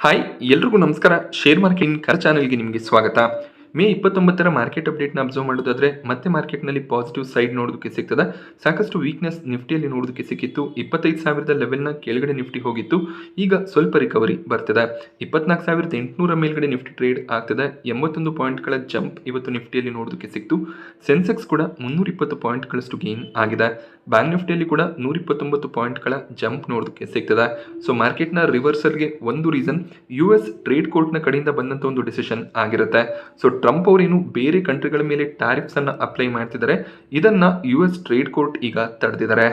Hi ಎಲ್ರಿಗೂ ನಮಸ್ಕಾರ. Share marketing ಕರ್ ಚಾನೆಲ್ಗೆ ನಿಮಗೆ ಸ್ವಾಗತ. ಮೇ 29ರ ಮಾರ್ಕೆಟ್ ಅಪ್ಡೇಟ್ನ ಅಬ್ಸರ್ವ್ ಮಾಡೋದಾದ್ರೆ ಮತ್ತೆ ಮಾರ್ಕೆಟ್ನಲ್ಲಿ ಪಾಸಿಟಿವ್ ಸೈಡ್ ನೋಡೋದಕ್ಕೆ ಸಿಗ್ತದೆ. ಸಾಕಷ್ಟು ವೀಕ್ನೆಸ್ ನಿಫ್ಟಿಯಲ್ಲಿ ನೋಡೋದಕ್ಕೆ ಸಿಕ್ಕಿತ್ತು. 25,000 ಲೆವೆಲ್ನ ಕೆಳಗಡೆ ನಿಫ್ಟಿ ಹೋಗಿತ್ತು. ಈಗ ಸ್ವಲ್ಪ ರಿಕವರಿ ಬರ್ತಿದೆ. 24,800 ಮೇಲ್ಗಡೆ ನಿಫ್ಟಿ ಟ್ರೇಡ್ ಆಗ್ತಿದೆ. 81 ಪಾಯಿಂಟ್ಗಳ ಜಂಪ್ ಇವತ್ತು ನಿಫ್ಟಿಯಲ್ಲಿ ನೋಡೋದಕ್ಕೆ ಸಿಕ್ತು. ಸೆನ್ಸೆಕ್ಸ್ ಕೂಡ 320 ಪಾಯಿಂಟ್ಗಳಷ್ಟು ಗೇನ್ ಆಗಿದೆ. ಬ್ಯಾಂಕ್ ನಿಫ್ಟಿಯಲ್ಲಿ ಕೂಡ 129 ಪಾಯಿಂಟ್ಗಳ ಜಂಪ್ ನೋಡೋದಕ್ಕೆ ಸಿಗ್ತದೆ. ಸೊ ಮಾರ್ಕೆಟ್ನ ರಿವರ್ಸಲ್ಗೆ ಒಂದು ರೀಸನ್ US ಟ್ರೇಡ್ ಕೋರ್ಟ್ನ ಕಡೆಯಿಂದ ಬಂದಂಥ ಒಂದು ಡಿಸಿಷನ್ ಆಗಿರುತ್ತೆ. ಸೊ ಟ್ರಂಪ್ ಅವರೇನು ಬೇರೆ ಕಂಟ್ರಿಗಳ ಮೇಲೆ ಟ್ಯಾರಿಫ್ಸ್ ಅನ್ನ ಅಪ್ಲೈ ಮಾಡ್ತಿದ್ದಾರೆ, ಇದನ್ನ US ಟ್ರೇಡ್ ಕೋರ್ಟ್ ಈಗ ತಡೆದಿದ್ದಾರೆ.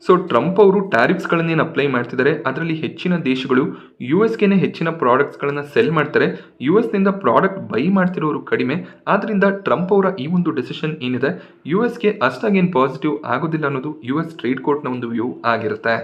ಸೊ ಟ್ರಂಪ್ ಅವರು ಟ್ಯಾರಿಫ್ಸ್ ಗಳನ್ನೇನು ಅಪ್ಲೈ ಮಾಡ್ತಿದ್ದಾರೆ ಅದರಲ್ಲಿ ಹೆಚ್ಚಿನ ದೇಶಗಳು ಯುಎಸ್ಗೆನೆ ಹೆಚ್ಚಿನ ಪ್ರಾಡಕ್ಟ್ಸ್ ಗಳನ್ನ ಸೆಲ್ ಮಾಡ್ತಾರೆ. US ನಿಂದ ಪ್ರಾಡಕ್ಟ್ ಬೈ ಮಾಡ್ತಿರೋರು ಕಡಿಮೆ. ಆದ್ರಿಂದ ಟ್ರಂಪ್ ಅವರ ಈ ಒಂದು ಡಿಸಿಷನ್ ಏನಿದೆ ಯುಎಸ್ಗೆ ಅಷ್ಟಾಗೇನು ಪಾಸಿಟಿವ್ ಆಗೋದಿಲ್ಲ ಅನ್ನೋದು US ಟ್ರೇಡ್ ಕೋರ್ಟ್ನ ಒಂದು ವ್ಯೂ ಆಗಿರುತ್ತೆ.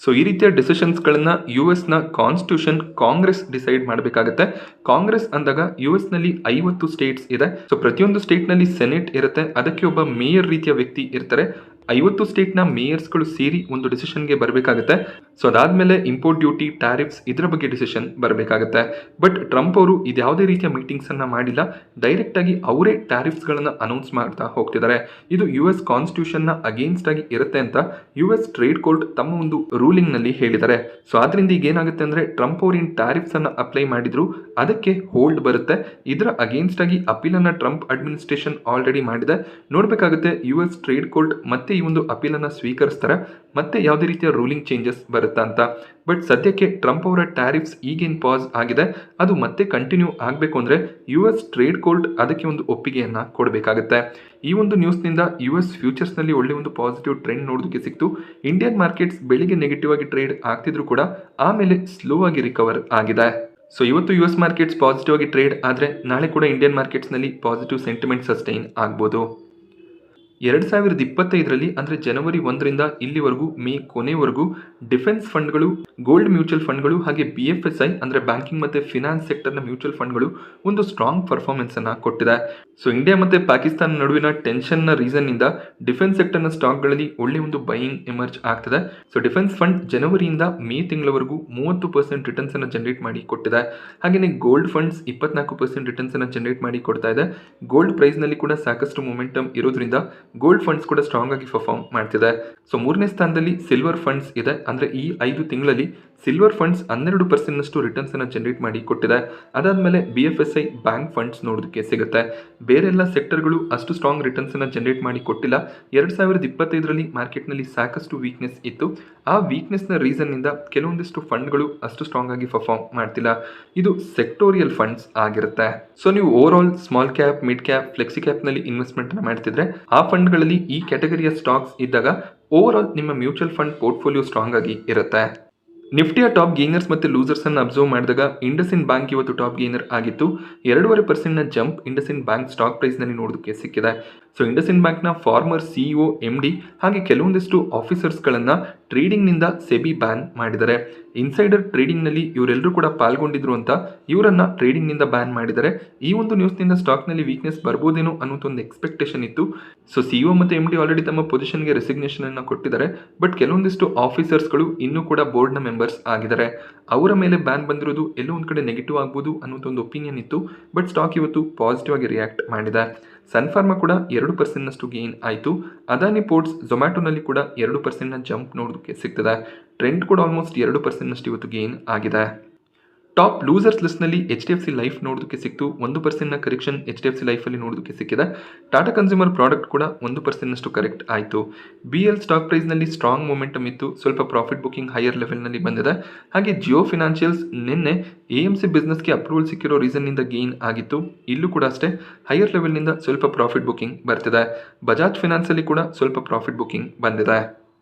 ಸೊ ಈ ರೀತಿಯ ಡಿಸಿಷನ್ಸ್ಗಳನ್ನ ಯುಎಸ್ನ ಕಾನ್ಸ್ಟಿಟ್ಯೂಷನ್ ಕಾಂಗ್ರೆಸ್ ಡಿಸೈಡ್ ಮಾಡಬೇಕಾಗುತ್ತೆ. ಕಾಂಗ್ರೆಸ್ ಅಂದಾಗ ಯುಎಸ್ನಲ್ಲಿ 50 ಸ್ಟೇಟ್ಸ್ ಇದೆ. ಸೊ ಪ್ರತಿಯೊಂದು ಸ್ಟೇಟ್ನಲ್ಲಿ ಸೆನೆಟ್ ಇರುತ್ತೆ, ಅದಕ್ಕೆ ಒಬ್ಬ ಮೇಯರ್ ರೀತಿಯ ವ್ಯಕ್ತಿ ಇರ್ತಾರೆ. 50 ಸ್ಟೇಟ್ನ ಮೇಯರ್ಸ್ಗಳು ಸೇರಿ ಒಂದು ಡಿಸಿಷನ್ಗೆ ಬರಬೇಕಾಗುತ್ತೆ. ಸೊ ಅದಾದ್ಮೇಲೆ ಇಂಪೋರ್ಟ್ ಡ್ಯೂಟಿ, ಟ್ಯಾರಿಫ್ಸ್ ಇದರ ಬಗ್ಗೆ ಡಿಸಿಷನ್ ಬರಬೇಕಾಗುತ್ತೆ. ಬಟ್ ಟ್ರಂಪ್ ಅವರು ಇದ್ಯಾವುದೇ ರೀತಿಯ ಮೀಟಿಂಗ್ಸ್ ಅನ್ನ ಮಾಡಿಲ್ಲ, ಡೈರೆಕ್ಟ್ ಆಗಿ ಅವರೇ ಟ್ಯಾರಿಫ್ಸ್ಗಳನ್ನ ಅನೌನ್ಸ್ ಮಾಡ್ತಾ ಹೋಗ್ತಿದ್ದಾರೆ. ಇದು US ಕಾನ್ಸ್ಟಿಟ್ಯೂಷನ್ನ ಅಗೇನ್ಸ್ಟ್ ಆಗಿ ಇರುತ್ತೆ ಅಂತ US ಟ್ರೇಡ್ ಕೋರ್ಟ್ ತಮ್ಮ ಒಂದು ರೂಲಿಂಗ್ ನಲ್ಲಿ ಹೇಳಿದ್ದಾರೆ. ಸೊ ಆದ್ರಿಂದ ಈಗ ಏನಾಗುತ್ತೆ ಅಂದ್ರೆ ಟ್ರಂಪ್ ಅವರು ಟ್ಯಾರಿಫ್ಸ್ ಅನ್ನ ಅಪ್ಲೈ ಮಾಡಿದ್ರು ಅದಕ್ಕೆ ಹೋಲ್ಡ್ ಬರುತ್ತೆ. ಇದರ ಅಗೇನ್ಸ್ಟ್ ಆಗಿ ಅಪೀಲ್ ಅನ್ನ ಟ್ರಂಪ್ ಅಡ್ಮಿನಿಸ್ಟ್ರೇಷನ್ ಆಲ್ರೆಡಿ ಮಾಡಿದೆ. ನೋಡ್ಬೇಕಾಗುತ್ತೆ US ಟ್ರೇಡ್ ಕೋರ್ಟ್ ಮತ್ತೆ ಈ ಒಂದು ಅಪೀಲ್ ಅನ್ನ ಸ್ವೀಕರಿಸ್ತಾರೆ, ಮತ್ತೆ ಯಾವುದೇ ರೀತಿಯ ರೂಲಿಂಗ್ ಚೇಂಜಸ್ ಬರುತ್ತಾ ಅಂತ. ಬಟ್ ಸದ್ಯಕ್ಕೆ ಟ್ರಂಪ್ ಅವರ ಟ್ಯಾರಿಫ್ಸ್ ಈಗೇನು ಪಾಸ್ ಆಗಿದೆ ಅದು ಮತ್ತೆ ಕಂಟಿನ್ಯೂ ಆಗಬೇಕು ಅಂದ್ರೆ US ಟ್ರೇಡ್ ಕೋರ್ಟ್ ಅದಕ್ಕೆ ಒಂದು ಒಪ್ಪಿಗೆಯನ್ನ ಕೊಡಬೇಕಾಗುತ್ತೆ. ಈ ಒಂದು ನ್ಯೂಸ್ನಿಂದ US ಫ್ಯೂಚರ್ಸ್ ನಲ್ಲಿ ಒಳ್ಳೆ ಒಂದು ಪಾಸಿಟಿವ್ ಟ್ರೆಂಡ್ ನೋಡೋದಕ್ಕೆ ಸಿಕ್ತು. ಇಂಡಿಯನ್ ಮಾರ್ಕೆಟ್ಸ್ ಬೆಳಿಗ್ಗೆ ನೆಗೆಟಿವ್ ಆಗಿ ಟ್ರೇಡ್ ಆಗ್ತಿದ್ರು ಕೂಡ ಆಮೇಲೆ ಸ್ಲೋ ಆಗಿ ರಿಕವರ್ ಆಗಿದೆ. ಸೊ ಇವತ್ತು US ಮಾರ್ಕೆಟ್ಸ್ ಪಾಸಿಟಿವ್ ಆಗಿ ಟ್ರೇಡ್ ಆದರೆ ನಾಳೆ ಕೂಡ ಇಂಡಿಯನ್ ಮಾರ್ಕೆಟ್ಸ್ ನಲ್ಲಿ ಪಾಸಿಟಿವ್ ಸೆಂಟಿಮೆಂಟ್ ಸಸ್ಟೈನ್ ಆಗ್ಬೋದು. 2025ರಲ್ಲಿ ಅಂದರೆ ಜನವರಿ 1ರಿಂದ ಇಲ್ಲಿವರೆಗೂ ಮೇ ಕೊನೆವರೆಗೂ ಡಿಫೆನ್ಸ್ ಫಂಡ್ಗಳು, ಗೋಲ್ಡ್ ಮ್ಯೂಚುವಲ್ ಫಂಡ್ಗಳು ಹಾಗೆ BFSI ಅಂದರೆ ಬ್ಯಾಂಕಿಂಗ್ ಮತ್ತು ಫಿನಾನ್ಸ್ ಸೆಕ್ಟರ್ನ ಮ್ಯೂಚುವಲ್ ಫಂಡ್ಗಳು ಒಂದು ಸ್ಟ್ರಾಂಗ್ ಪರ್ಫಾರ್ಮೆನ್ಸ್ ಅನ್ನ ಕೊಟ್ಟಿದೆ. ಸೊ ಇಂಡಿಯಾ ಮತ್ತು ಪಾಕಿಸ್ತಾನ ನಡುವಿನ ಟೆನ್ಷನ್ನ ರೀಸನ್ ಇಂದ ಡಿಫೆನ್ಸ್ ಸೆಕ್ಟರ್ನ ಸ್ಟಾಕ್ಗಳಲ್ಲಿ ಒಳ್ಳೆ ಒಂದು ಬೈಯಿಂಗ್ ಎಮರ್ಜ್ ಆಗ್ತಿದೆ. ಸೊ ಡಿಫೆನ್ಸ್ ಫಂಡ್ ಜನವರಿಯಿಂದ ಮೇ ತಿಂಗಳವರೆಗೂ 30% ರಿಟರ್ನ್ಸ್ ಅನ್ನು ಜನರೇಟ್ ಮಾಡಿ ಕೊಟ್ಟಿದೆ. ಹಾಗೆಯೇ ಗೋಲ್ಡ್ ಫಂಡ್ಸ್ 24% ರಿಟರ್ನ್ಸ್ ಅನ್ನು ಜನರೇಟ್ ಮಾಡಿ ಕೊಡ್ತಾ ಇದೆ. ಗೋಲ್ಡ್ ಪ್ರೈಸ್ ನಲ್ಲಿ ಕೂಡ ಸಾಕಷ್ಟು ಮೊಮೆಂಟಮ್ ಇರೋದ್ರಿಂದ ಗೋಲ್ಡ್ ಫಂಡ್ಸ್ ಕೂಡ ಸ್ಟ್ರಾಂಗ್ ಆಗಿ ಪರ್ಫಾರ್ಮ್ ಮಾಡ್ತಿದೆ. ಸೊ ಮೂರನೇ ಸ್ಥಾನದಲ್ಲಿ ಸಿಲ್ವರ್ ಫಂಡ್ಸ್ ಇದೆ. ಅಂದ್ರೆ ಈ 5 ತಿಂಗಳಲ್ಲಿ ಸಿಲ್ವರ್ ಫಂಡ್ಸ್ 12% ರಿಟರ್ನ್ಸ್ ಅನ್ನು ಜನರೇಟ್ ಮಾಡಿ ಕೊಟ್ಟಿದೆ. ಅದಾದ್ಮೇಲೆ BFSI ಬ್ಯಾಂಕ್ ಫಂಡ್ಸ್ ನೋಡೋದಕ್ಕೆ ಸಿಗುತ್ತೆ. ಬೇರೆಲ್ಲ ಸೆಕ್ಟರ್ಗಳು ಅಷ್ಟು ಸ್ಟ್ರಾಂಗ್ ರಿಟರ್ನ್ಸ್ ಅನ್ನು ಜನರೇಟ್ ಮಾಡಿ ಕೊಟ್ಟಿಲ್ಲ. 2025ರಲ್ಲಿ ಮಾರ್ಕೆಟ್ನಲ್ಲಿ ಸಾಕಷ್ಟು ವೀಕ್ನೆಸ್ ಇತ್ತು. ಆ ವೀಕ್ನೆಸ್ನ ರೀಸನ್ ಇಂದ ಕೆಲವೊಂದಿಷ್ಟು ಫಂಡ್ಗಳು ಅಷ್ಟು ಸ್ಟ್ರಾಂಗ್ ಆಗಿ ಪರ್ಫಾರ್ಮ್ ಮಾಡ್ತಿಲ್ಲ. ಇದು ಸೆಕ್ಟೋರಿಯಲ್ ಫಂಡ್ಸ್ ಆಗಿರುತ್ತೆ. ಸೊ ನೀವು over all small cap, mid cap, flexi cap ನಲ್ಲಿ ಇನ್ವೆಸ್ಟ್ಮೆಂಟ್ ಅನ್ನು ಮಾಡ್ತಿದ್ರೆ ಆ ಫಂಡ್ಗಳಲ್ಲಿ ಈ ಕ್ಯಾಟಗರಿಯ ಸ್ಟಾಕ್ಸ್ ಇದ್ದಾಗ ಓವರ್ ಆಲ್ ನಿಮ್ಮ ಮ್ಯೂಚುವಲ್ ಫಂಡ್ ಪೋರ್ಟ್ಫೋಲಿಯೋ ಸ್ಟ್ರಾಂಗ್ ಆಗಿ ಇರುತ್ತೆ. ನಿಫ್ಟಿಯ ಟಾಪ್ ಗೇನರ್ಸ್ ಮತ್ತು ಲೂಸರ್ಸ್ ಅನ್ನು ಅಬ್ಸರ್ವ್ ಮಾಡಿದಾಗ ಇಂಡಸ್ಇಂಡ್ ಬ್ಯಾಂಕ್ ಇವತ್ತು ಟಾಪ್ ಗೇನರ್ ಆಗಿತ್ತು. 2.5% jump IndusInd bank stock price ನಲ್ಲಿ ನೋಡೋದಕ್ಕೆ ಸಿಕ್ಕಿದೆ. ಸೊ ಇಂಡಸ್ಇಂಡ್ ಬ್ಯಾಂಕ್ನ ಫಾರ್ಮರ್ CEO MD ಹಾಗೆ ಕೆಲವೊಂದಿಷ್ಟು ಆಫೀಸರ್ಸ್ಗಳನ್ನು ಟ್ರೇಡಿಂಗ್ನಿಂದ ಸೆಬಿ ಬ್ಯಾನ್ ಮಾಡಿದ್ದಾರೆ. ಇನ್ಸೈಡರ್ ಟ್ರೇಡಿಂಗ್ನಲ್ಲಿ ಇವರೆಲ್ಲರೂ ಕೂಡ ಪಾಲ್ಗೊಂಡಿದ್ರು ಅಂತ ಇವರನ್ನ ಟ್ರೇಡಿಂಗ್ನಿಂದ ಬ್ಯಾನ್ ಮಾಡಿದ್ದಾರೆ. ಈ ಒಂದು ನ್ಯೂಸ್ನಿಂದ ಸ್ಟಾಕ್ನಲ್ಲಿ ವೀಕ್ನೆಸ್ ಬರ್ಬೋದೇನೋ ಅನ್ನೋದು ಒಂದು ಎಕ್ಸ್ಪೆಕ್ಟೇಷನ್ ಇತ್ತು. ಸೊ CEO ಮತ್ತು MD ಆಲ್ರೆಡಿ ತಮ್ಮ ಪೊಸಿಷನ್ಗೆ ರೆಸಿಗ್ನೇಷನ್ ಅನ್ನು ಕೊಟ್ಟಿದ್ದಾರೆ. ಬಟ್ ಕೆಲವೊಂದಿಷ್ಟು ಆಫೀಸರ್ಸ್ಗಳು ಇನ್ನೂ ಕೂಡ ಬೋರ್ಡ್ನ ಮೆಂಬರ್ಸ್ ಆಗಿದ್ದಾರೆ. ಅವರ ಮೇಲೆ ಬ್ಯಾನ್ ಬಂದಿರೋದು ಎಲ್ಲೋ ಒಂದು ಕಡೆ ನೆಗೆಟಿವ್ ಆಗ್ಬೋದು ಅನ್ನೋದು ಒಂದು ಒಪಿನಿಯನ್ ಇತ್ತು. ಬಟ್ ಸ್ಟಾಕ್ ಇವತ್ತು ಪಾಸಿಟಿವ್ ಆಗಿ ರಿಯಾಕ್ಟ್ ಮಾಡಿದೆ. ಸನ್ಫಾರ್ಮಾ ಕೂಡ 2% ಗೇನ್ ಆಯಿತು. ಅದಾನಿ ಪೋರ್ಟ್ಸ್ ಝೊಮ್ಯಾಟೊನಲ್ಲಿ ಕೂಡ 2% ಜಂಪ್ ನೋಡೋದಕ್ಕೆ ಸಿಗ್ತದೆ. ಟ್ರೆಂಡ್ ಕೂಡ ಆಲ್ಮೋಸ್ಟ್ 2% ಇವತ್ತು ಗೇನ್ ಆಗಿದೆ. ಟಾಪ್ ಲೂಸರ್ಸ್ ಲಿಸ್ಟ್ನಲ್ಲಿ HDFC ಲೈಫ್ ನೋಡೋದಕ್ಕೆ ಸಿಕ್ತು. 1% ಕರೆಕ್ಷನ್ HDFC ಲೈಫಲ್ಲಿ ನೋಡೋದಕ್ಕೆ ಸಿಕ್ಕಿದೆ. ಟಾಟಾ ಕನ್ಸ್ಯೂಮರ್ ಪ್ರಾಡಕ್ಟ್ ಕೂಡ 1% ಕರೆಕ್ಟ್ ಆಯಿತು. BL ಸ್ಟಾಕ್ ಪ್ರೈಸ್ನಲ್ಲಿ ಸ್ಟ್ರಾಂಗ್ ಮೊಮೆಂಟಮ್ ಇತ್ತು. ಸ್ವಲ್ಪ ಪ್ರಾಫಿಟ್ ಬುಕಿಂಗ್ ಹೈಯರ್ ಲೆವೆಲ್ನಲ್ಲಿ ಬಂದಿದೆ. ಹಾಗೆ ಜಿಯೋ ಫಿನಾನ್ಷಿಯಲ್ಸ್ ನಿನ್ನೆ AMC ಬಿಸ್ನೆಸ್ಗೆ ಅಪ್ರೂವಲ್ ಸಿಕ್ಕಿರೋ ರೀಸನ್ನಿಂದ ಗೇನ್ ಆಗಿತ್ತು. ಇಲ್ಲೂ ಕೂಡ ಅಷ್ಟೇ ಹೈಯರ್ ಲೆವೆಲ್ನಿಂದ ಸ್ವಲ್ಪ ಪ್ರಾಫಿಟ್ ಬುಕಿಂಗ್ ಬರ್ತಿದೆ. ಬಜಾಜ್ ಫಿನಾನ್ಸಲ್ಲಿ ಕೂಡ ಸ್ವಲ್ಪ ಪ್ರಾಫಿಟ್ ಬುಕಿಂಗ್ ಬಂದಿದೆ.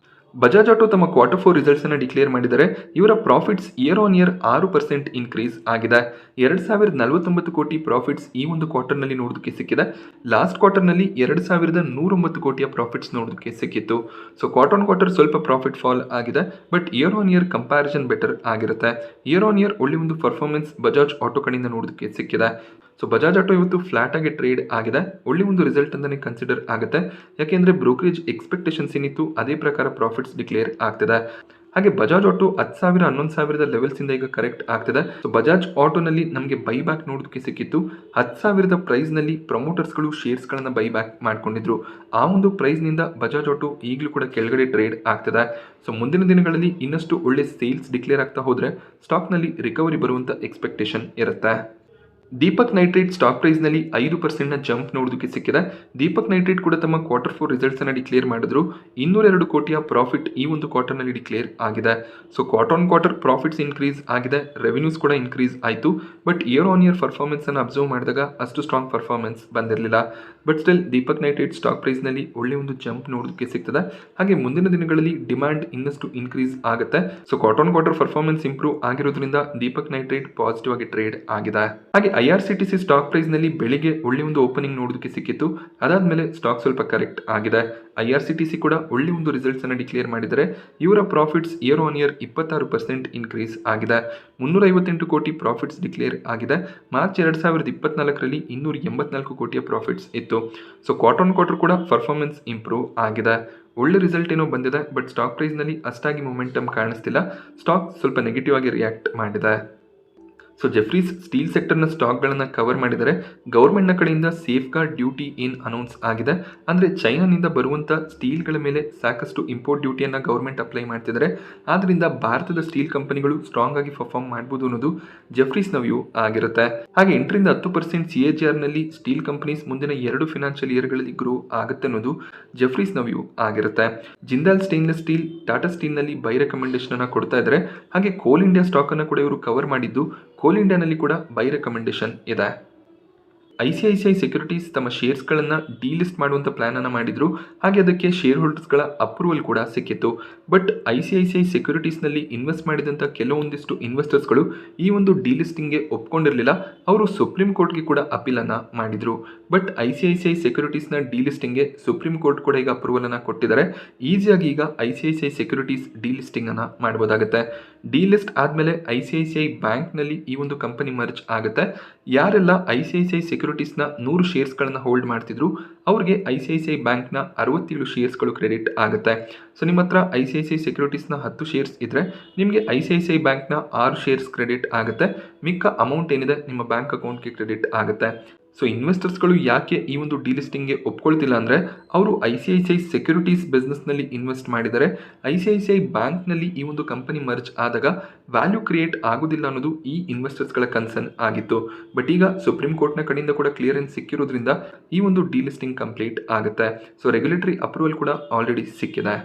ಬಜಾಜ್ ಆಟೋ ತಮ್ಮ Q4 ರಿಸಲ್ಟ್ಸ್ ಅನ್ನು ಡಿಕ್ಲೇರ್ ಮಾಡಿದರೆ ಇವರ profits year on year 6% increase ಆಗಿದೆ. 2049 ಕೋಟಿ ಪ್ರಾಫಿಟ್ಸ್ ಈ ಒಂದು ಕ್ವಾರ್ಟರ್ನಲ್ಲಿ ನೋಡೋದಕ್ಕೆ ಸಿಕ್ಕಿದೆ. ಲಾಸ್ಟ್ ಕ್ವಾರ್ಟರ್ನಲ್ಲಿ 2109 ಕೋಟಿಯ ಪ್ರಾಫಿಟ್ಸ್ ನೋಡೋದಕ್ಕೆ ಸಿಕ್ಕಿತ್ತು. ಸೊ ಕ್ವಾರ್ಟರ್ ಆನ್ ಕ್ವಾರ್ಟರ್ ಸ್ವಲ್ಪ ಪ್ರಾಫಿಟ್ ಫಾಲ್ ಆಗಿದೆ. But year on year comparison better ಆಗಿರುತ್ತೆ. ಇಯರ್ ಆನ್ ಇಯರ್ ಒಳ್ಳೆ ಒಂದು ಪರ್ಫಾರ್ಮೆನ್ಸ್ ಬಜಾಜ್ ಆಟೋ ಕಡೆಯಿಂದ ನೋಡೋದಕ್ಕೆ ಸಿಕ್ಕಿದೆ. ಸೊ ಬಜಾಜ್ ಆಟೋ ಇವತ್ತು ಫ್ಲಾಟ್ ಆಗಿ ಟ್ರೇಡ್ ಆಗಿದೆ. ಒಳ್ಳೆ ಒಂದು ರಿಸಲ್ಟ್ ಅಂತಾನೆ ಕನ್ಸಿಡರ್ ಆಗುತ್ತೆ. ಯಾಕೆಂದ್ರೆ ಬ್ರೋಕರೇಜ್ ಎಕ್ಸ್ಪೆಕ್ಟೇಷನ್ಸ್ ಏನಿತ್ತು ಅದೇ ಪ್ರಕಾರ ಪ್ರಾಫಿಟ್ಸ್ ಡಿಕ್ಲೇರ್ ಆಗ್ತಿದೆ. ಹಾಗೆ ಬಜಾಜ್ ಆಟೋ 10,000 11,000 ಲೆವೆಲ್ಸಿಂದ ಈಗ ಕರೆಕ್ಟ್ ಆಗ್ತಿದೆ. ಸೊ ಬಜಾಜ್ ಆಟೋನಲ್ಲಿ ನಮಗೆ ಬೈಬ್ಯಾಕ್ ನೋಡೋದಕ್ಕೆ ಸಿಕ್ಕಿತ್ತು. 10,000 ಪ್ರೈಸ್ನಲ್ಲಿ ಪ್ರಮೋಟರ್ಸ್ಗಳು ಶೇರ್ಸ್ಗಳನ್ನು ಬೈಬ್ಯಾಕ್ ಮಾಡ್ಕೊಂಡಿದ್ರು. ಆ ಒಂದು ಪ್ರೈಸ್ನಿಂದ ಬಜಾಜ್ ಆಟೋ ಈಗಲೂ ಕೂಡ ಕೆಳಗಡೆ ಟ್ರೇಡ್ ಆಗ್ತಿದೆ. ಸೊ ಮುಂದಿನ ದಿನಗಳಲ್ಲಿ ಇನ್ನಷ್ಟು ಒಳ್ಳೆ ಸೇಲ್ಸ್ ಡಿಕ್ಲೇರ್ ಆಗ್ತಾ ಹೋದರೆ ಸ್ಟಾಕ್ನಲ್ಲಿ ರಿಕವರಿ ಬರುವಂಥ ಎಕ್ಸ್ಪೆಕ್ಟೇಷನ್ ಇರುತ್ತೆ. ದೀಪಕ್ ನೈಟ್ರೇಟ್ ಸ್ಟಾಕ್ ಪ್ರೈಸ್ನಲ್ಲಿ 5% ಜಂಪ್ ನೋಡೋದಕ್ಕೆ ಸಿಕ್ಕಿದೆ. ದೀಪಕ್ ನೈಟ್ರೇಟ್ ಕೂಡ ತಮ್ಮ Q4 ರಿಸಲ್ಟ್ಸನ್ನು ಡಿಕ್ಲೇರ್ ಮಾಡಿದ್ರು. 202 ಕೋಟಿಯ ಪ್ರಾಫಿಟ್ ಈ ಒಂದು ಕ್ವಾರ್ಟರ್ನಲ್ಲಿ ಡಿಕ್ಲೇರ್ ಆಗಿದೆ. ಸೊ ಕ್ವಾರ್ಟರ್ ಪ್ರಾಫಿಟ್ಸ್ ಇನ್ಕ್ರೀಸ್ ಆಗಿದೆ, ರೆವಿನ್ಯೂಸ್ ಕೂಡ ಇನ್ಕ್ರೀಸ್ ಆಯಿತು. ಬಟ್ ಇಯರ್ ಆನ್ ಇಯರ್ ಪರ್ಫಾರ್ಮೆನ್ಸನ್ನು ಅಬ್ಸರ್ವ್ ಮಾಡಿದಾಗ ಅಷ್ಟು ಸ್ಟ್ರಾಂಗ್ ಪರ್ಫಾರ್ಮೆನ್ಸ್ ಬಂದಿರಲಿಲ್ಲ. But still Deepak nitrate stock ಪ್ರೈಸ್ನಲ್ಲಿ ಒಳ್ಳೆ ಒಂದು ಜಂಪ್ ನೋಡೋದಕ್ಕೆ ಸಿಗ್ತದೆ. ಹಾಗೆ ಮುಂದಿನ ದಿನಗಳಲ್ಲಿ ಡಿಮ್ಯಾಂಡ್ ಇನ್ನಷ್ಟು ಇನ್ಕ್ರೀಸ್ ಆಗುತ್ತೆ. ಸೊ ಕ್ವಾರ್ಟರ್ ಪರ್ಫಾರ್ಮೆನ್ಸ್ ಇಂಪ್ರೂವ್ ಆಗಿರೋದ್ರಿಂದ ದೀಪಕ್ ನೈಟ್ರೇಟ್ ಪಾಸಿಟಿವ್ ಆಗಿ ಟ್ರೇಡ್ ಆಗಿದೆ. ಹಾಗೆ IRCTC ಸ್ಟಾಕ್ ಪ್ರೈಸ್ನಲ್ಲಿ ಬೆಳಿಗ್ಗೆ ಒಳ್ಳೆ ಒಂದು ಓಪನಿಂಗ್ ನೋಡೋದಕ್ಕೆ ಸಿಕ್ಕಿತ್ತು. ಅದಾದಮೇಲೆ ಸ್ಟಾಕ್ ಸ್ವಲ್ಪ ಕರೆಕ್ಟ್ ಆಗಿದೆ. IRCTC ಕೂಡ ಒಳ್ಳೆ ಒಂದು ರಿಸಲ್ಟ್ಸ್ ಅನ್ನು ಡಿಕ್ಲೇರ್ ಮಾಡಿದರೆ ಇವರ profits year on year 26% increase ಆಗಿದೆ. 358 ಕೋಟಿ ಪ್ರಾಫಿಟ್ಸ್ ಡಿಕ್ಲೇರ್ ಆಗಿದೆ. ಮಾರ್ಚ್ 2024ರಲ್ಲಿ 284 ಕೋಟಿಯ ಪ್ರಾಫಿಟ್ಸ್ ಇತ್ತು. ಸೊ ಕ್ವಾರ್ಟರ್ ಕೂಡ ಪರ್ಫಾರ್ಮೆನ್ಸ್ ಇಂಪ್ರೂವ್ ಆಗಿದೆ. ಒಳ್ಳೆ ರಿಸಲ್ಟ್ ಏನೋ ಬಂದಿದೆ. ಬಟ್ ಸ್ಟಾಕ್ ಪ್ರೈಸ್ನಲ್ಲಿ ಅಷ್ಟಾಗಿ ಮೊಮೆಂಟಮ್ ಕಾಣಿಸ್ತಿಲ್ಲ. ಸ್ಟಾಕ್ ಸ್ವಲ್ಪ ನೆಗೆಟಿವ್ ಆಗಿ ರಿಯಾಕ್ಟ್ ಮಾಡಿದೆ. ಸೊ ಜೆಫ್ರೀಸ್ ಸ್ಟೀಲ್ ಸೆಕ್ಟರ್ನ ಸ್ಟಾಕ್ಗಳನ್ನು ಕವರ್ ಮಾಡಿದರೆ ಗೌರ್ಮೆಂಟ್ನ ಕಡೆಯಿಂದ ಸೇಫ್ ಗಾರ್ಡ್ ಡ್ಯೂಟಿ ಏನು ಅನೌನ್ಸ್ ಆಗಿದೆ. ಅಂದರೆ ಚೈನಾನಿಂದ ಬರುವಂಥ ಸ್ಟೀಲ್ಗಳ ಮೇಲೆ ಸಾಕಷ್ಟು ಇಂಪೋರ್ಟ್ ಡ್ಯೂಟಿಯನ್ನು ಗೌರ್ಮೆಂಟ್ ಅಪ್ಲೈ ಮಾಡ್ತಿದ್ದಾರೆ. ಆದ್ದರಿಂದ ಭಾರತದ ಸ್ಟೀಲ್ ಕಂಪನಿಗಳು ಸ್ಟ್ರಾಂಗ್ ಆಗಿ ಪರ್ಫಾರ್ಮ್ ಮಾಡ್ಬೋದು ಅನ್ನೋದು ಜೆಫ್ರೀಸ್ನ ವ್ಯೂ ಆಗಿರುತ್ತೆ. ಹಾಗೆ 8% CAGRನಲ್ಲಿ ಸ್ಟೀಲ್ ಕಂಪನೀಸ್ ಮುಂದಿನ 2 ಫಿನಾನ್ಷಿಯಲ್ ಇಯರ್ಗಳಲ್ಲಿ ಗ್ರೋ ಆಗುತ್ತೆ ಅನ್ನೋದು ಜೆಫ್ರೀಸ್ನ ವ್ಯೂ ಆಗಿರುತ್ತೆ. ಜಿಂದಾಲ್ ಸ್ಟೇನ್ಲೆಸ್ ಸ್ಟೀಲ್ ಟಾಟಾ ಸ್ಟೀಲ್ನಲ್ಲಿ ಬೈ ರೆಕಮೆಂಡೇಶನ್ ಅನ್ನು ಕೊಡ್ತಾ ಇದ್ದಾರೆ. ಹಾಗೆ ಕೋಲ್ ಇಂಡಿಯಾ ಸ್ಟಾಕನ್ನು ಕೂಡ ಇವರು ಕವರ್ ಮಾಡಿದ್ದು ಕೋಲ್ ಇಂಡಿಯಾನಲ್ಲಿ ಕೂಡ ಬೈ ರೆಕಮೆಂಡೇಶನ್ ಇದೆ. ICICI ಸೆಕ್ಯೂರಿಟೀಸ್ ತಮ್ಮ ಶೇರ್ಸ್ಗಳನ್ನು ಡಿಲಿಸ್ಟ್ ಮಾಡುವಂಥ ಪ್ಲಾನನ್ನು ಮಾಡಿದರು. ಹಾಗೆ ಅದಕ್ಕೆ ಶೇರ್ ಹೋಲ್ಡರ್ಸ್ಗಳ ಅಪ್ರೂವಲ್ ಕೂಡ ಸಿಕ್ಕಿತ್ತು. ಬಟ್ ICICI ಸೆಕ್ಯೂರಿಟೀಸ್ನಲ್ಲಿ ಇನ್ವೆಸ್ಟ್ ಮಾಡಿದಂಥ ಕೆಲವೊಂದಿಷ್ಟು ಇನ್ವೆಸ್ಟರ್ಸ್ಗಳು ಈ ಒಂದು ಡಿಲಿಸ್ಟಿಂಗ್ಗೆ ಒಪ್ಕೊಂಡಿರಲಿಲ್ಲ. ಅವರು ಸುಪ್ರೀಂ ಕೋರ್ಟ್ಗೆ ಕೂಡ ಅಪೀಲನ್ನು ಮಾಡಿದರು. ಬಟ್ ICICI ಸೆಕ್ಯೂರಿಟೀಸ್ನ ಡಿಲಿಸ್ಟಿಂಗ್ಗೆ ಸುಪ್ರೀಂ ಕೋರ್ಟ್ ಕೂಡ ಈಗ ಅಪ್ರೂವಲನ್ನು ಕೊಟ್ಟಿದ್ದಾರೆ. ಈಸಿಯಾಗಿ ಈಗ ICICI ಸೆಕ್ಯೂರಿಟೀಸ್ ಡಿಲಿಸ್ಟಿಂಗನ್ನು ಮಾಡ್ಬೋದಾಗುತ್ತೆ. ಡಿಲಿಸ್ಟ್ ಆದಮೇಲೆ ICICI ಬ್ಯಾಂಕ್ನಲ್ಲಿ ಈ ಒಂದು ಕಂಪನಿ ಮರ್ಜ್ ಆಗುತ್ತೆ. ಯಾರೆಲ್ಲ ICICI ಸೆಕ್ಯೂರಿಟೀಸ್ನ 100 ಶೇರ್ಸ್ಗಳನ್ನು ಹೋಲ್ಡ್ ಮಾಡ್ತಿದ್ರು ಅವ್ರಿಗೆ ICICI ಬ್ಯಾಂಕ್ನ 67 ಶೇರ್ಸ್ಗಳು ಕ್ರೆಡಿಟ್ ಆಗುತ್ತೆ. ಸೊ ನಿಮ್ಮ ಹತ್ರ ICICI ಸೆಕ್ಯೂರಿಟೀಸ್ನ 10 ಶೇರ್ಸ್ ಇದ್ದರೆ ನಿಮಗೆ ICICI ಬ್ಯಾಂಕ್ನ 6 ಶೇರ್ಸ್ ಕ್ರೆಡಿಟ್ ಆಗುತ್ತೆ. ಮಿಕ್ಕ ಅಮೌಂಟ್ ಏನಿದೆ ನಿಮ್ಮ ಬ್ಯಾಂಕ್ ಅಕೌಂಟ್ಗೆ ಕ್ರೆಡಿಟ್ ಆಗುತ್ತೆ. ಸೊ ಇನ್ವೆಸ್ಟರ್ಸ್ಗಳು ಯಾಕೆ ಈ ಒಂದು ಡಿಲಿಸ್ಟಿಂಗ್ಗೆ ಒಪ್ಕೊಳ್ತಿಲ್ಲ ಅಂದರೆ ಅವರು ICICI ಸೆಕ್ಯೂರಿಟೀಸ್ ಬಿಸ್ನೆಸ್ನಲ್ಲಿ ಇನ್ವೆಸ್ಟ್ ಮಾಡಿದರೆ ICICI ಬ್ಯಾಂಕ್ನಲ್ಲಿ ಈ ಒಂದು ಕಂಪನಿ ಮರ್ಜ್ ಆದಾಗ ವ್ಯಾಲ್ಯೂ ಕ್ರಿಯೇಟ್ ಆಗೋದಿಲ್ಲ ಅನ್ನೋದು ಈ ಇನ್ವೆಸ್ಟರ್ಸ್ಗಳ ಕನ್ಸರ್ನ್ ಆಗಿತ್ತು. ಬಟ್ ಈಗ ಸುಪ್ರೀಂ ಕೋರ್ಟ್ನ ಕಡೆಯಿಂದ ಕೂಡ ಕ್ಲಿಯರೆನ್ಸ್ ಸಿಕ್ಕಿರೋದ್ರಿಂದ ಈ ಒಂದು ಡಿಲಿಸ್ಟಿಂಗ್ ಕಂಪ್ಲೀಟ್ ಆಗುತ್ತೆ. ಸೊ ರೆಗ್ಯುಲೇಟರಿ ಅಪ್ರೂವಲ್ ಕೂಡ ಆಲ್ರೆಡಿ ಸಿಕ್ಕಿದೆ.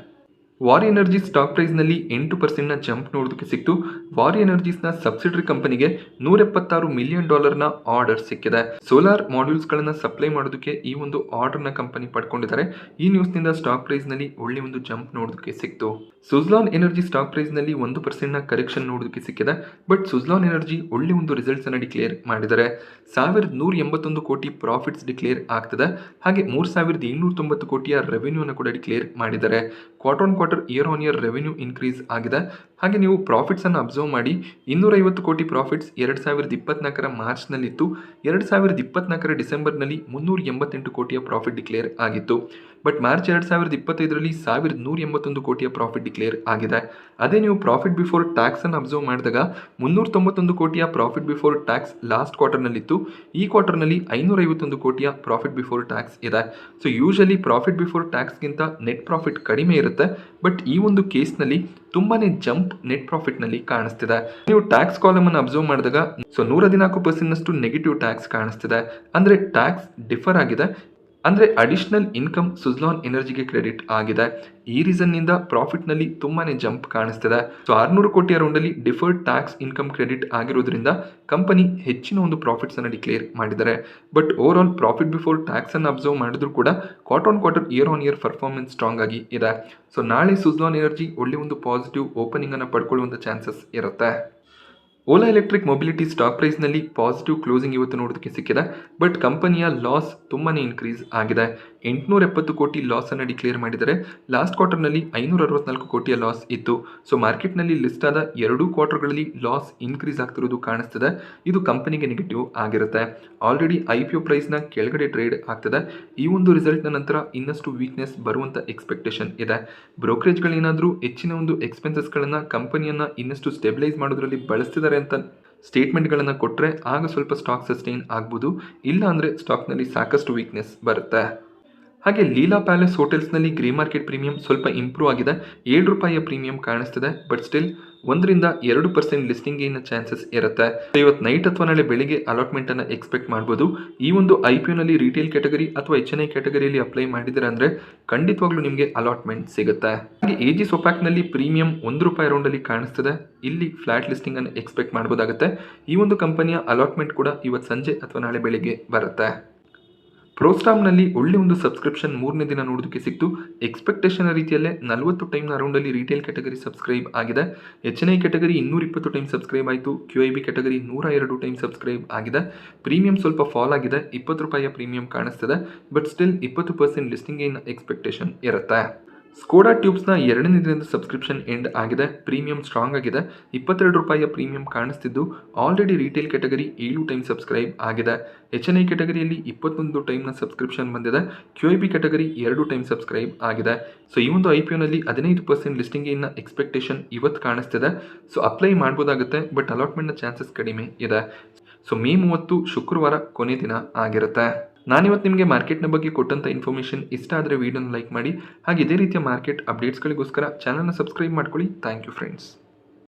ವಾರ್ ಎನರ್ಜಿ ಸ್ಟಾಕ್ ಪ್ರೈಸ್ನಲ್ಲಿ 8% ಜಂಪ್ ನೋಡೋದಕ್ಕೆ ಸಿಕ್ತು. ವಾರ್ ಎನರ್ಜೀಸ್ನ ಸಬ್ಸಿಡರಿ ಕಂಪನಿಗೆ $176 ಮಿಲಿಯನ್ ಆರ್ಡರ್ ಸಿಕ್ಕಿದೆ. ಸೋಲಾರ್ ಮಾಡ್ಯೂಲ್ಸ್ಗಳನ್ನು ಸಪ್ಲೈ ಮಾಡೋದಕ್ಕೆ ಈ ಒಂದು ಆರ್ಡರ್ನ ಕಂಪನಿ ಪಡ್ಕೊಂಡಿದ್ದಾರೆ. ಈ ನ್ಯೂಸ್ನಿಂದ ಸ್ಟಾಕ್ ಪ್ರೈಸ್ನಲ್ಲಿ ಒಳ್ಳೆ ಒಂದು ಜಂಪ್ ನೋಡೋದಕ್ಕೆ ಸಿಕ್ತು. ಸುಜ್ಲಾನ್ ಎನರ್ಜಿ ಸ್ಟಾಕ್ ಪ್ರೈಸ್ನಲ್ಲಿ 1% ಕರೆಕ್ಷನ್ ನೋಡೋದಕ್ಕೆ ಸಿಕ್ಕಿದೆ. ಬಟ್ ಸುಜ್ಲಾನ್ ಎನರ್ಜಿ ಒಳ್ಳೆ ಒಂದು ರಿಸಲ್ಟ್ಸ್ ಅನ್ನು ಡಿಕ್ಲೇರ್ ಮಾಡಿದ್ದಾರೆ. 1,181 ಕೋಟಿ ಪ್ರಾಫಿಟ್ಸ್ ಡಿಕ್ಲೇರ್ ಆಗ್ತದೆ. ಹಾಗೆ 3,890 ಕೋಟಿಯ ರೆವೆನ್ಯೂ ಅನ್ನು ಕೂಡ ಡಿಕ್ಲೇರ್ ಮಾಡಿದ್ದಾರೆ. Quarter year on year revenue increase ಆಗಿದೆ. ಹಾಗೆ ನೀವು ಪ್ರಾಫಿಟ್ಸ್ ಅನ್ನು ಅಬ್ಸರ್ವ್ ಮಾಡಿ 250 ಕೋಟಿ ಪ್ರಾಫಿಟ್ಸ್ 2024 ಮಾರ್ಚ್ನಲ್ಲಿತ್ತು. 2024 ಡಿಸೆಂಬರ್ನಲ್ಲಿ 388 ಕೋಟಿಯ ಪ್ರಾಫಿಟ್ ಡಿಕ್ಲೇರ್ ಆಗಿತ್ತು. ಬಟ್ ಮಾರ್ಚ್ 2025ರಲ್ಲಿ 1,181 ಕೋಟಿಯ ಪ್ರಾಫಿಟ್ ಡಿಕ್ಲೇರ್ ಆಗಿದೆ. ಅದೇ ನೀವು ಪ್ರಾಫಿಟ್ ಬಿಫೋರ್ ಟ್ಯಾಕ್ಸ್ ಅನ್ನು ಅಬ್ಸರ್ವ್ ಮಾಡಿದಾಗ 391 ಕೋಟಿಯ ಪ್ರಾಫಿಟ್ ಬಿಫೋರ್ ಟ್ಯಾಕ್ಸ್ ಲಾಸ್ಟ್ ಕ್ವಾರ್ಟರ್ನಲ್ಲಿತ್ತು. ಈ ಕ್ವಾರ್ಟರ್ನಲ್ಲಿ 551 ಕೋಟಿಯ ಪ್ರಾಫಿಟ್ ಬಿಫೋರ್ ಟ್ಯಾಕ್ಸ್ ಇದೆ. ಸೊ ಯೂಶಲಿ ಪ್ರಾಫಿಟ್ ಬಿಫೋರ್ ಟ್ಯಾಕ್ಸ್ಗಿಂತ ನೆಟ್ ಪ್ರಾಫಿಟ್ ಕಡಿಮೆ ಇರುತ್ತೆ. ಬಟ್ ಈ ಒಂದು ಕೇಸ್ನಲ್ಲಿ ತುಂಬಾನೇ ಜಂಪ್ ನೆಟ್ ಪ್ರಾಫಿಟ್ನಲ್ಲಿ ಕಾಣಿಸ್ತಿದೆ. ನೀವು ಟ್ಯಾಕ್ಸ್ ಕಾಲಮ್ ಅನ್ನು ಅಬ್ಸರ್ವ್ ಮಾಡಿದಾಗ 114% ನೆಗೆಟಿವ್ ಟ್ಯಾಕ್ಸ್ ಕಾಣಿಸ್ತಿದೆ. ಅಂದರೆ ಟ್ಯಾಕ್ಸ್ ಡಿಫರ್ ಆಗಿದೆ. ಅಂದರೆ ಅಡಿಷನಲ್ ಇನ್ಕಮ್ ಸುಜ್ಲಾನ್ ಎನರ್ಜಿಗೆ ಕ್ರೆಡಿಟ್ ಆಗಿದೆ. ಈ ರೀಸನ್ನಿಂದ ಪ್ರಾಫಿಟ್ನಲ್ಲಿ ತುಂಬಾನೇ ಜಂಪ್ ಕಾಣಿಸ್ತಿದೆ. ಸೊ 600 ಕೋಟಿಯ ರೌಂಡಲ್ಲಿ ಡಿಫರ್ಡ್ ಟ್ಯಾಕ್ಸ್ ಇನ್ಕಮ್ ಕ್ರೆಡಿಟ್ ಆಗಿರೋದ್ರಿಂದ ಕಂಪನಿ ಹೆಚ್ಚಿನ ಒಂದು ಪ್ರಾಫಿಟ್ಸ್ ಅನ್ನು ಡಿಕ್ಲೇರ್ ಮಾಡಿದ್ದಾರೆ. But overall profit before tax ಅನ್ನು ಅಬ್ಸರ್ವ್ ಮಾಡಿದ್ರು ಕೂಡ quarter year on year performance strong ಆಗಿ ಇದೆ. ಸೊ ನಾಳೆ ಸುಜ್ಲಾನ್ ಎನರ್ಜಿ ಒಳ್ಳೆ ಒಂದು ಪಾಸಿಟಿವ್ ಓಪನಿಂಗ್ ಅನ್ನು ಪಡ್ಕೊಳ್ಳುವಂಥ ಚಾನ್ಸಸ್ ಇರುತ್ತೆ. ಓಲಾ ಎಲೆಕ್ಟ್ರಿಕ್ ಮೊಬಿಲಿಟಿ ಸ್ಟಾಕ್ ಪ್ರೈಸ್ನಲ್ಲಿ ಪಾಸಿಟಿವ್ ಕ್ಲೋಸಿಂಗ್ ಇವತ್ತು ನೋಡೋದಕ್ಕೆ ಸಿಕ್ಕಿದೆ. ಬಟ್ ಕಂಪನಿಯ ಲಾಸ್ ತುಂಬಾನೇ ಇನ್ಕ್ರೀಸ್ ಆಗಿದೆ. 870 ಕೋಟಿ ಲಾಸನ್ನು ಡಿಕ್ಲೇರ್ ಮಾಡಿದ್ದಾರೆ. ಲಾಸ್ಟ್ ಕ್ವಾರ್ಟರ್ನಲ್ಲಿ 564 ಕೋಟಿಯ ಲಾಸ್ ಇತ್ತು. ಸೊ ಮಾರ್ಕೆಟ್ನಲ್ಲಿ ಲಿಸ್ಟ್ ಆದ 2 ಕ್ವಾರ್ಟರ್ಗಳಲ್ಲಿ ಲಾಸ್ ಇನ್ಕ್ರೀಸ್ ಆಗ್ತಿರೋದು ಕಾಣಿಸ್ತಿದೆ. ಇದು ಕಂಪನಿಗೆ ನೆಗೆಟಿವ್ ಆಗಿರುತ್ತೆ. ಆಲ್ರೆಡಿ IPO ಪ್ರೈಸ್ನ ಕೆಳಗಡೆ ಟ್ರೇಡ್ ಆಗ್ತಿದೆ. ಈ ಒಂದು ರಿಸಲ್ಟ್ನ ನಂತರ ಇನ್ನಷ್ಟು ವೀಕ್ನೆಸ್ ಬರುವಂಥ ಎಕ್ಸ್ಪೆಕ್ಟೇಷನ್ ಇದೆ. ಬ್ರೋಕರೇಜ್ಗಳೇನಾದರೂ ಹೆಚ್ಚಿನ ಒಂದು ಎಕ್ಸ್ಪೆನ್ಸಸ್ಗಳನ್ನು ಕಂಪನಿಯನ್ನು ಇನ್ನಷ್ಟು ಸ್ಟೆಬಿಲೈಸ್ ಮಾಡೋದ್ರಲ್ಲಿ ಬಳಸ್ತಿದ್ದಾರೆ ಅಂತ ಸ್ಟೇಟ್ಮೆಂಟ್ಗಳನ್ನು ಕೊಟ್ಟರೆ ಆಗ ಸ್ವಲ್ಪ ಸ್ಟಾಕ್ ಸಸ್ಟೈನ್ ಆಗ್ಬೋದು. ಇಲ್ಲ ಅಂದರೆ ಸ್ಟಾಕ್ನಲ್ಲಿ ಸಾಕಷ್ಟು ವೀಕ್ನೆಸ್ ಬರುತ್ತೆ. ಹಾಗೆ ಲೀಲಾ ಪ್ಯಾಲೇಸ್ ಹೋಟೆಲ್ಸ್ನಲ್ಲಿ ಗ್ರೇ ಮಾರ್ಕೆಟ್ ಪ್ರೀಮಿಯಂ ಸ್ವಲ್ಪ ಇಂಪ್ರೂವ್ ಆಗಿದೆ. 7 ರೂಪಾಯಿಯ ಪ್ರೀಮಿಯಂ ಕಾಣಿಸ್ತಿದೆ. But still 1-2% listing gain chances ಇರುತ್ತೆ. ಇವತ್ತು ನೈಟ್ ಅಥವಾ ನಾಳೆ ಬೆಳಿಗ್ಗೆ ಅಲಾಟ್ಮೆಂಟನ್ನು ಎಕ್ಸ್ಪೆಕ್ಟ್ ಮಾಡ್ಬೋದು. ಈ ಒಂದು IPOನಲ್ಲಿ ರಿಟೇಲ್ ಕ್ಯಾಟಗರಿ ಅಥವಾ HNI ಕ್ಯಾಟಗರಿಯಲ್ಲಿ ಅಪ್ಲೈ ಮಾಡಿದ್ದೀರಾ ಅಂದರೆ ಖಂಡಿತವಾಗ್ಲೂ ನಿಮಗೆ ಅಲಾಟ್ಮೆಂಟ್ ಸಿಗುತ್ತೆ. ಹಾಗೆ AG ಸೊಪ್ಯಾಕ್ನಲ್ಲಿ ಪ್ರೀಮಿಯಂ 1 ರೂಪಾಯಿ ರೌಂಡಲ್ಲಿ ಕಾಣಿಸ್ತಿದೆ. ಇಲ್ಲಿ ಫ್ಲಾಟ್ ಲಿಸ್ಟಿಂಗ್ ಅನ್ನು ಎಕ್ಸ್ಪೆಕ್ಟ್ ಮಾಡ್ಬೋದಾಗುತ್ತೆ. ಈ ಒಂದು ಕಂಪನಿಯ ಅಲಾಟ್ಮೆಂಟ್ ಕೂಡ ಇವತ್ತು ಸಂಜೆ ಅಥವಾ ನಾಳೆ ಬೆಳಿಗ್ಗೆ ಬರುತ್ತೆ. ಪ್ರೋಸ್ಟಾಮ್ನಲ್ಲಿ ಒಳ್ಳೆ ಒಂದು ಸಬ್ಸ್ಕ್ರಿಪ್ಷನ್ 3ನೇ ದಿನ ನೋಡೋದಕ್ಕೆ ಸಿಕ್ತು. ಎಕ್ಸ್ಪೆಕ್ಟೇಷನ್ ರೀತಿಯಲ್ಲೇ 40 ಟೈಮ್ನ ರೌಂಡಲ್ಲಿ ರಿಟೇಲ್ ಕ್ಯಾಟಗರಿ ಸಬ್ಸ್ಕ್ರೈಬ್ ಆಗಿದೆ. HNI ಕ್ಯಾಟಗರಿ 220 ಟೈಮ್ ಸಬ್ಸ್ಕ್ರೈಬ್ ಆಯಿತು. QIB ಕ್ಯಾಟಗರಿ 102 ಟೈಮ್ ಸಬ್ಸ್ಕ್ರೈಬ್ ಆಗಿದೆ. ಪ್ರೀಮಿಯಂ ಸ್ವಲ್ಪ ಫಾಲ್ ಆಗಿದೆ. 20 ರೂಪಾಯಿಯ ಪ್ರೀಮಿಯಂ ಕಾಣಿಸ್ತಿದೆ. ಬಟ್ ಸ್ಟಿಲ್ 20% ಲಿಸ್ಟಿಂಗ್ ಏನ್ ಎಕ್ಸ್ಪೆಕ್ಟೇಷನ್ ಇರುತ್ತೆ. ಸ್ಕೋಡಾ ಟ್ಯೂಬ್ಸ್ನ 2ನೇ ದಿನದ ಸಬ್ಸ್ಕ್ರಿಪ್ಷನ್ ಎಂಡ್ ಆಗಿದೆ. ಪ್ರೀಮಿಯಂ ಸ್ಟ್ರಾಂಗ್ ಆಗಿದೆ. 22 ರೂಪಾಯಿಯ ಪ್ರೀಮಿಯಂ ಕಾಣಿಸ್ತಿದ್ದು already retail category 7 time subscribe ಆಗಿದೆ. HNI ಕ್ಯಾಟಗರಿಯಲ್ಲಿ 21 ಟೈಮ್ನ ಸಬ್ಸ್ಕ್ರಿಪ್ಷನ್ ಬಂದಿದೆ. QIB ಕ್ಯಾಟಗರಿ 2 ಟೈಮ್ ಸಬ್ಸ್ಕ್ರೈಬ್ ಆಗಿದೆ. ಸೊ ಈ ಒಂದು IPOನಲ್ಲಿ 15% ಲಿಸ್ಟಿಂಗ್ ಏನ್ನ ಎಕ್ಸ್ಪೆಕ್ಟೇಷನ್ ಇವತ್ತು ಕಾಣಿಸ್ತಿದೆ. ಸೊ ಅಪ್ಲೈ ಮಾಡ್ಬೋದಾಗುತ್ತೆ. ಬಟ್ ಅಲಾಟ್ಮೆಂಟ್ನ ಚಾನ್ಸಸ್ ಕಡಿಮೆ ಇದೆ. ಸೊ ಮೇ 30 ಶುಕ್ರವಾರ ಕೊನೆ ದಿನ ಆಗಿರುತ್ತೆ. ನಾನಿವತ್ತು ನಿಮಗೆ ಮಾರ್ಕೆಟ್ನ ಬಗ್ಗೆ ಕೊಟ್ಟಂಥ ಇನ್ಫಾರ್ಮೇಷನ್ ಇಷ್ಟ ಆದರೆ ವಿಡಿಯೋನ ಲೈಕ್ ಮಾಡಿ. ಹಾಗೆ ಇದೇ ರೀತಿಯ ಮಾರ್ಕೆಟ್ ಅಪ್ಡೇಟ್ಸ್ಗಳಿಗೋಸ್ಕರ ಚಾನಲ್ನ ಸಬ್ಸ್ಕ್ರೈಬ್ ಮಾಡ್ಕೊಳ್ಳಿ. Thank you friends.